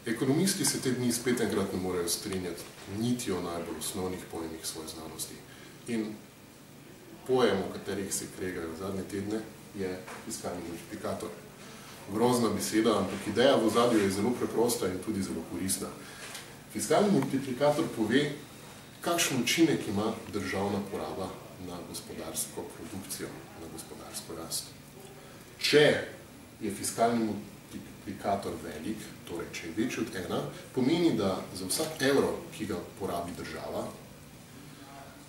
Ekonomisti se te dni spet enkrat ne morejo strinjati niti o najbolj osnovnih pojmih svoje znanosti. In pojem, o katerih se kregajo zadnje tedne, je fiskalni multiplikator. Grozna beseda, ampak ideja v ozadju je zelo preprosta in tudi zelo koristna. Fiskalni multiplikator pove, kakšen učinek ima državna poraba na gospodarsko produkcijo, na gospodarsko rast. Če je fiskalni multiplikator velik, torej če je večji od 1, pomeni, da za vsak evro, ki ga porabi država,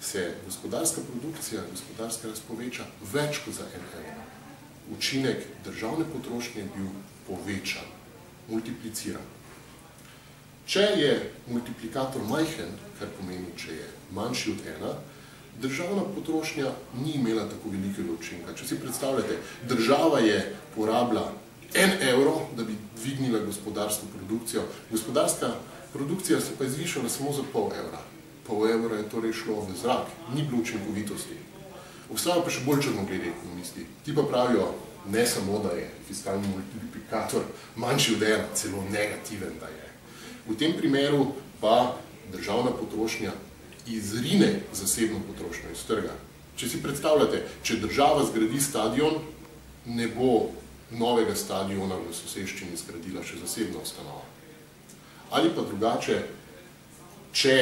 se gospodarska produkcija, gospodarska rast poveča več kot za 1 evro. Učinek državne potrošnje je bil povečan, multipliciran. Če je multiplikator majhen, kar pomeni, če je manjši od 1, državna potrošnja ni imela tako velikega učinka. Če si predstavljate, država je porabila 1 evro, da bi dvignila gospodarsko produkcijo. Gospodarska produkcija se pa je zvišala samo za pol evra. Pol evra je torej šlo v zrak, ni bilo učinkovitosti. Obstajajo pa še bolj črnogledi ekonomisti. Ti pa pravijo, ne samo, da je fiskalni multiplikator manjši od 1, celo negativen, da je. V tem primeru pa državna potrošnja izrine zasebno potrošnjo iz trga. Če si predstavljate, če država zgradi stadion, ne bo novega stadiona v soseščini zgradila še zasebna ustanova. Ali pa drugače, če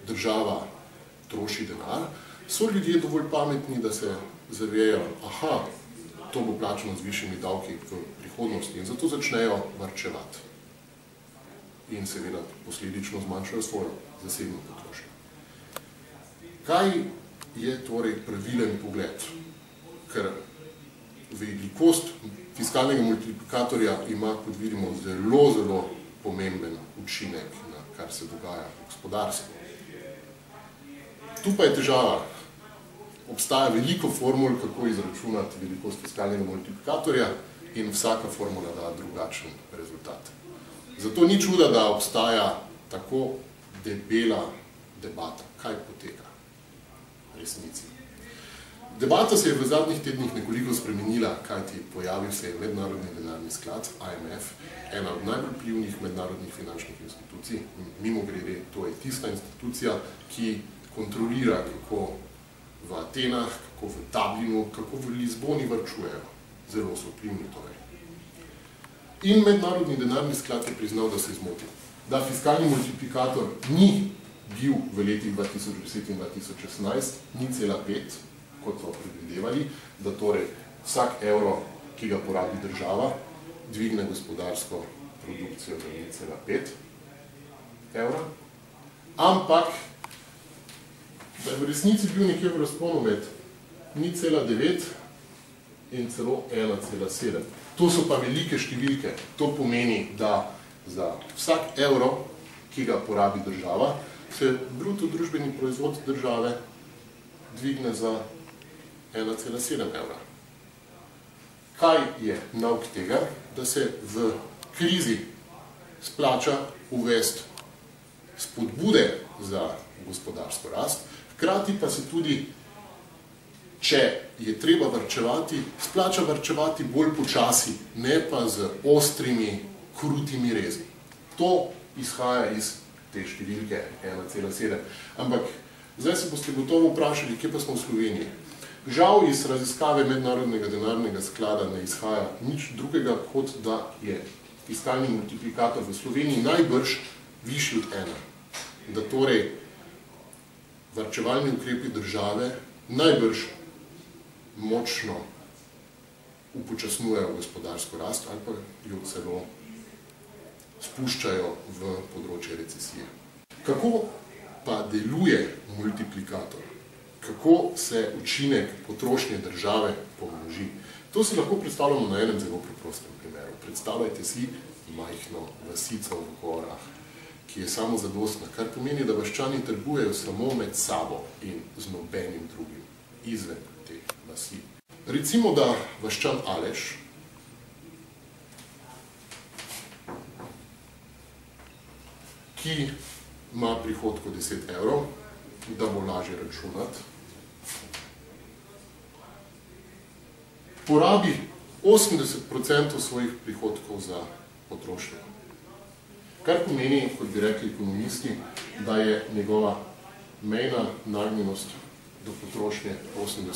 država troši denar, so ljudje dovolj pametni, da se zavejo, aha, to bo plačano z višjimi davki v prihodnosti in zato začnejo varčevati. In seveda posledično zmanjšajo svojo zasebno potrošnjo. Kaj je torej pravilen pogled? Ker velikost fiskalnega multiplikatorja ima, kot vidimo, zelo, zelo pomemben učinek na kar se dogaja v gospodarstvu. Tu pa je težava. Obstaja veliko formul, kako izračunati velikost fiskalnega multiplikatorja in vsaka formula da drugačen rezultat. Zato ni čuda, da obstaja tako debela debata, kaj poteka v resnici. Debata se je v zadnjih tednih nekoliko spremenila, kajti pojavil se je Mednarodni denarni sklad, IMF, ena od najbolj vplivnih mednarodnih finančnih institucij. Mimogrede, to je tista institucija, ki kontrolira, kako v Atenah, kako v Dublinu, kako v Lizboni varčujejo. Zelo so vplivni torej. In Mednarodni denarni sklad je priznal, da se je zmotil. Da fiskalni multiplikator ni bil v letih 2010 in 2016 0,5, kot so predvidevali, da torej vsak evro, ki ga porabi država, dvigne gospodarsko produkcijo za 0,5 evra, ampak da je v resnici bil nekje v razponu med 0,9 in celo 1,7. To so pa velike številke. To pomeni, da za vsak evro, ki ga porabi država, se bruto družbeni proizvod države dvigne za 1,7 evra. Kaj je nauk tega? Da se v krizi splača uvesti spodbude za gospodarsko rast, hkrati pa se tudi, če je treba varčevati, splača varčevati bolj počasi, ne pa z ostrimi, krutimi rezi. To izhaja iz te številke 1,7. Ampak zdaj se boste gotovo vprašali, kje pa smo v Sloveniji. Žal iz raziskave Mednarodnega denarnega sklada ne izhaja nič drugega, kot da je fiskalni multiplikator v Sloveniji najbrž višji od 1. Da torej varčevalni ukrepi države najbrž močno upočasnjujejo gospodarsko rast ali pa jo celo spuščajo v področje recesije. Kako pa deluje multiplikator? Kako se učinek potrošnje države pomnoži? To si lahko predstavljamo na enem zelo preprostem primeru. Predstavljajte si majhno vasico v gorah, ki je samozadostna, kar pomeni, da vaščani trgujejo samo med sabo in z nobenim drugim, izven te vasi. Recimo, da vaščan Aleš ki ima prihodko 10 evrov, da bo lažje računati, porabi 80% svojih prihodkov za potrošnjo. Kar pomeni, kot bi rekli ekonomisti, da je njegova mejna nagnjenost do potrošnje 80%.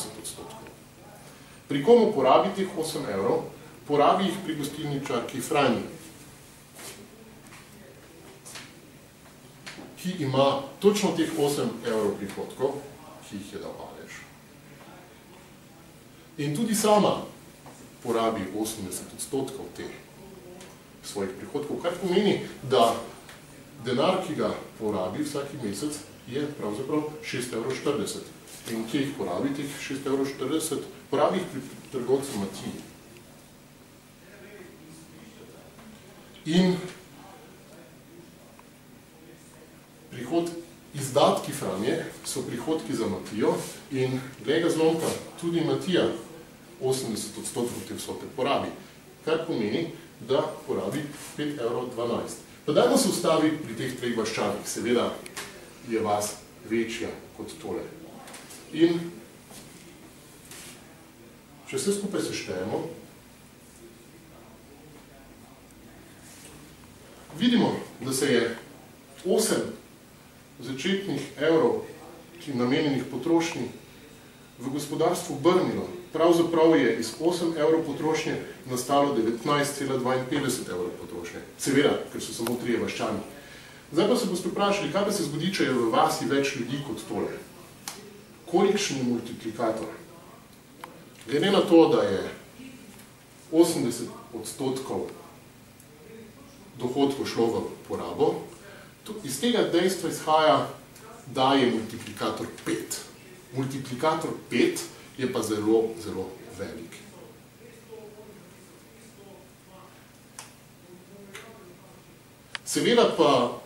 Pri komu porabi teh 8 evrov? Porabi jih pri gostilničarki Franji, ki ima točno teh 8 evrov prihodkov, ki jih je dal Aleš. In tudi sama porabi 80% teh svojih prihodkov, kar pomeni, da denar, ki ga porabi vsaki mesec, je pravzaprav 6,40 evrov. In kje jih porabi teh 6,40 evrov? Porabi jih pri trgovcu Matiji. In izdatki Franje so prihodki za Matijo in glej ga zlomka, tudi Matija 80% te vsote porabi, kar pomeni, da porabi 5,12 evrov. Pa dajmo se ustaviti pri teh treh vaščanih, seveda je vas večja kot tole. In če vse skupaj seštejemo, vidimo, da se je 8 začetnih evrov, ki namenjenih potrošnji, v gospodarstvu brnilo. Pravzaprav je iz 8 evrov potrošnje nastalo 19,52 evrov potrošnje. Seveda, ker so samo 3 vaščani. Zdaj pa se boste vprašali, kaj pa se zgodi, če je v vasi več ljudi kot tole? Kolikšen je multiplikator? Glede na to, da je 80% dohodkov šlo v porabo, iz tega dejstva izhaja, da je multiplikator 5. Multiplikator 5 je pa zelo, zelo velik. Seveda pa,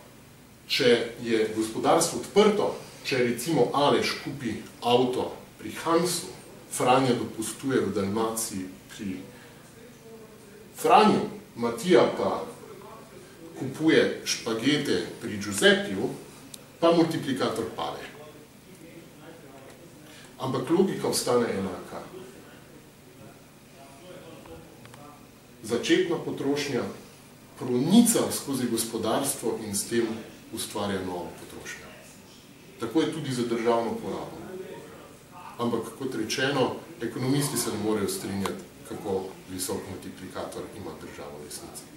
če je gospodarstvo odprto, če recimo Aleš kupi avto pri Hansu, Franja dopustuje v Dalmaciji pri Franju, Matija pa kupuje špagete pri Giuseppiju, pa multiplikator pade. Ampak logika ostane enaka. Začetna potrošnja pronica skozi gospodarstvo in s tem ustvarja novo potrošnjo. Tako je tudi za državno porabo. Ampak, kot rečeno, ekonomisti se ne morejo strinjati, kako visok multiplikator ima država v resnici.